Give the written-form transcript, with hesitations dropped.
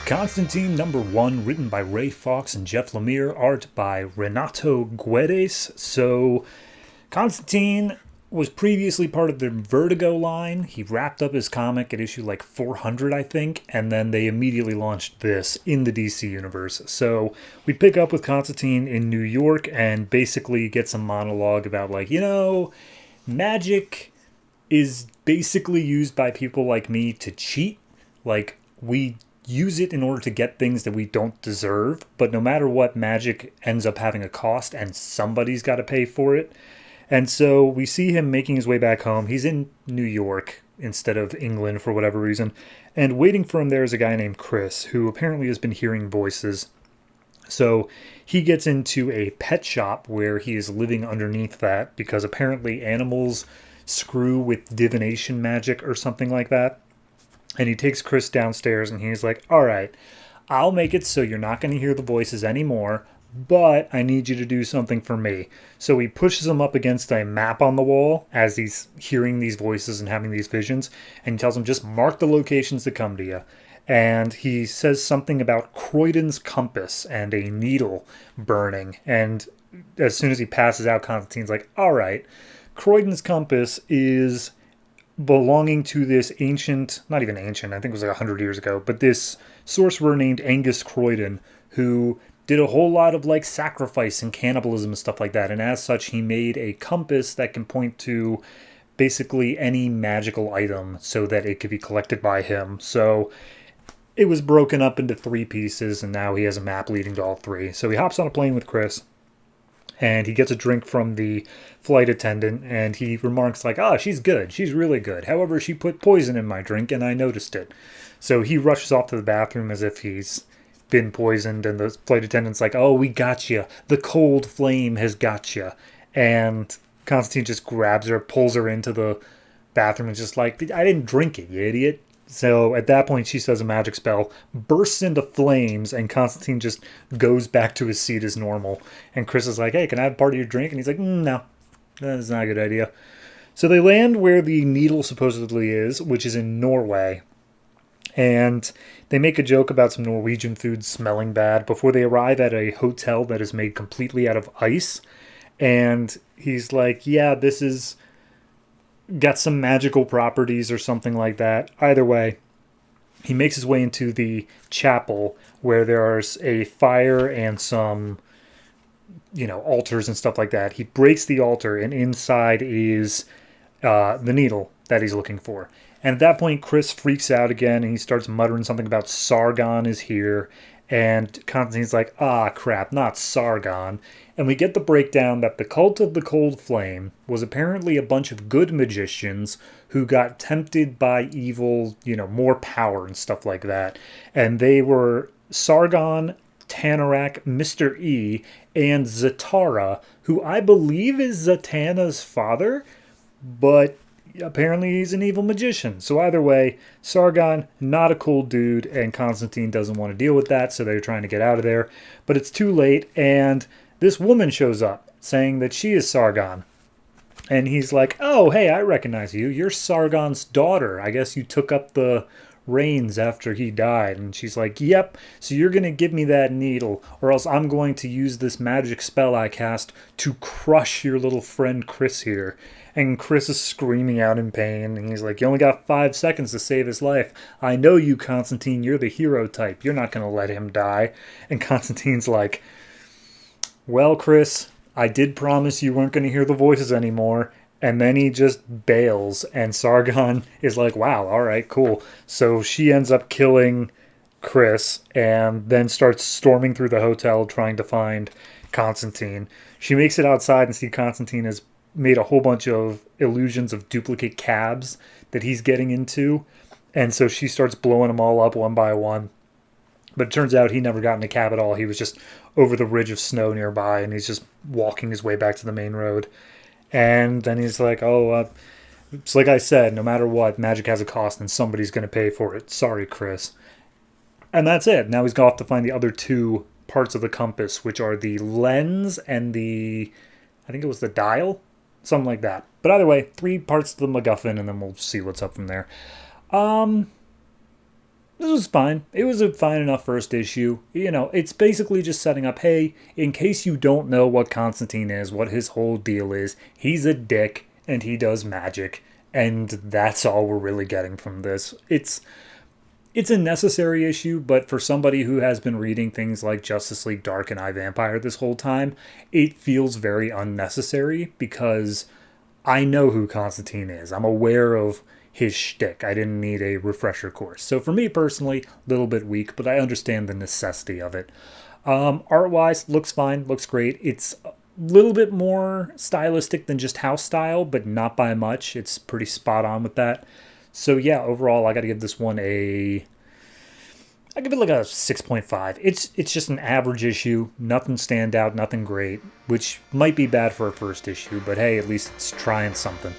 Constantine #1, written by Ray Fawkes and Jeff Lemire, art by Renato Guedes. So, Constantine was previously part of the Vertigo line. He wrapped up his comic at issue like 400, I think, and then they immediately launched this in the DC universe. So, we pick up with Constantine in New York and basically get some monologue about, like, magic is basically used by people like me to cheat. Like, we use it in order to get things that we don't deserve, but no matter what, magic ends up having a cost and somebody's got to pay for it. And so we see him making his way back home. He's in New York instead of England for whatever reason, and waiting for him there is a guy named Chris, who apparently has been hearing voices. So he gets into a pet shop where he is living underneath that because apparently animals screw with divination magic or something like that. And he takes Chris downstairs and he's like, all right, I'll make it so you're not going to hear the voices anymore, but I need you to do something for me. So he pushes him up against a map on the wall as he's hearing these voices and having these visions. And he tells him, just mark the locations that come to you. And he says something about Croydon's compass and a needle burning. And as soon as he passes out, Constantine's like, all right, Croydon's compass is belonging to this ancient, not even ancient, I think it was like 100 years ago, but this sorcerer named Angus Croydon, who did a whole lot of like sacrifice and cannibalism and stuff like that. And as such, he made a compass that can point to basically any magical item so that it could be collected by him. So it was broken up into 3 pieces, and now he has a map leading to all 3. So he hops on a plane with Chris, and he gets a drink from the flight attendant, and he remarks like, she's good. She's really good. However, she put poison in my drink, and I noticed it. So he rushes off to the bathroom as if he's been poisoned, and the flight attendant's like, oh, we got you. The cold flame has got you. And Constantine just grabs her, pulls her into the bathroom, and just like, I didn't drink it, you idiot. So at that point, she says a magic spell, bursts into flames, and Constantine just goes back to his seat as normal. And Chris is like, hey, can I have part of your drink? And he's like, no, that's not a good idea. So they land where the needle supposedly is, which is in Norway. And they make a joke about some Norwegian food smelling bad before they arrive at a hotel that is made completely out of ice. And he's like, yeah, this is got some magical properties or something like that. Either way, he makes his way into the chapel where there's a fire and some, altars and stuff like that. He breaks the altar, and inside is the needle that he's looking for. And at that point, Chris freaks out again, and he starts muttering something about Sargon is here. And Constantine's like, crap, not Sargon. And we get the breakdown that the cult of the Cold Flame was apparently a bunch of good magicians who got tempted by evil, more power and stuff like that. And they were Sargon, Tanarak, Mr. E, and Zatara, who I believe is Zatanna's father, but apparently he's an evil magician. So either way, Sargon, not a cool dude, and Constantine doesn't want to deal with that, so they're trying to get out of there. But it's too late, and this woman shows up saying that she is Sargon. And he's like, oh, hey, I recognize you. You're Sargon's daughter. I guess you took up the reins after he died. And she's like, yep, so you're going to give me that needle, or else I'm going to use this magic spell I cast to crush your little friend Chris here. And Chris is screaming out in pain, and he's like, you only got 5 seconds to save his life. I know you, Constantine. You're the hero type. You're not going to let him die. And Constantine's like, well, Chris, I did promise you weren't going to hear the voices anymore. And then he just bails, and Sargon is like, wow, all right, cool. So she ends up killing Chris and then starts storming through the hotel trying to find Constantine. She makes it outside and see Constantine has made a whole bunch of illusions of duplicate cabs that he's getting into. And so she starts blowing them all up one by one. But it turns out he never got in a cab at all. He was just over the ridge of snow nearby, and he's just walking his way back to the main road. And then he's like, it's like I said, no matter what, magic has a cost, and somebody's going to pay for it. Sorry, Chris. And that's it. Now he's off to find the other 2 parts of the compass, which are the lens and I think it was the dial, something like that. But either way, 3 parts of the MacGuffin, and then we'll see what's up from there. this was fine. It was a fine enough first issue. You know, it's basically just setting up, hey, in case you don't know what Constantine is, what his whole deal is, he's a dick and he does magic. And that's all we're really getting from this. It's a necessary issue, but for somebody who has been reading things like Justice League Dark and iVampire this whole time, it feels very unnecessary because I know who Constantine is. I'm aware of his shtick. I didn't need a refresher course. So for me personally, a little bit weak, but I understand the necessity of it. Art-wise, looks fine, looks great. It's a little bit more stylistic than just house style, but not by much. It's pretty spot on with that. So yeah, overall, I got to give this one I give it like a 6.5. It's just an average issue, nothing stand out, nothing great, which might be bad for a first issue, but hey, at least it's trying something.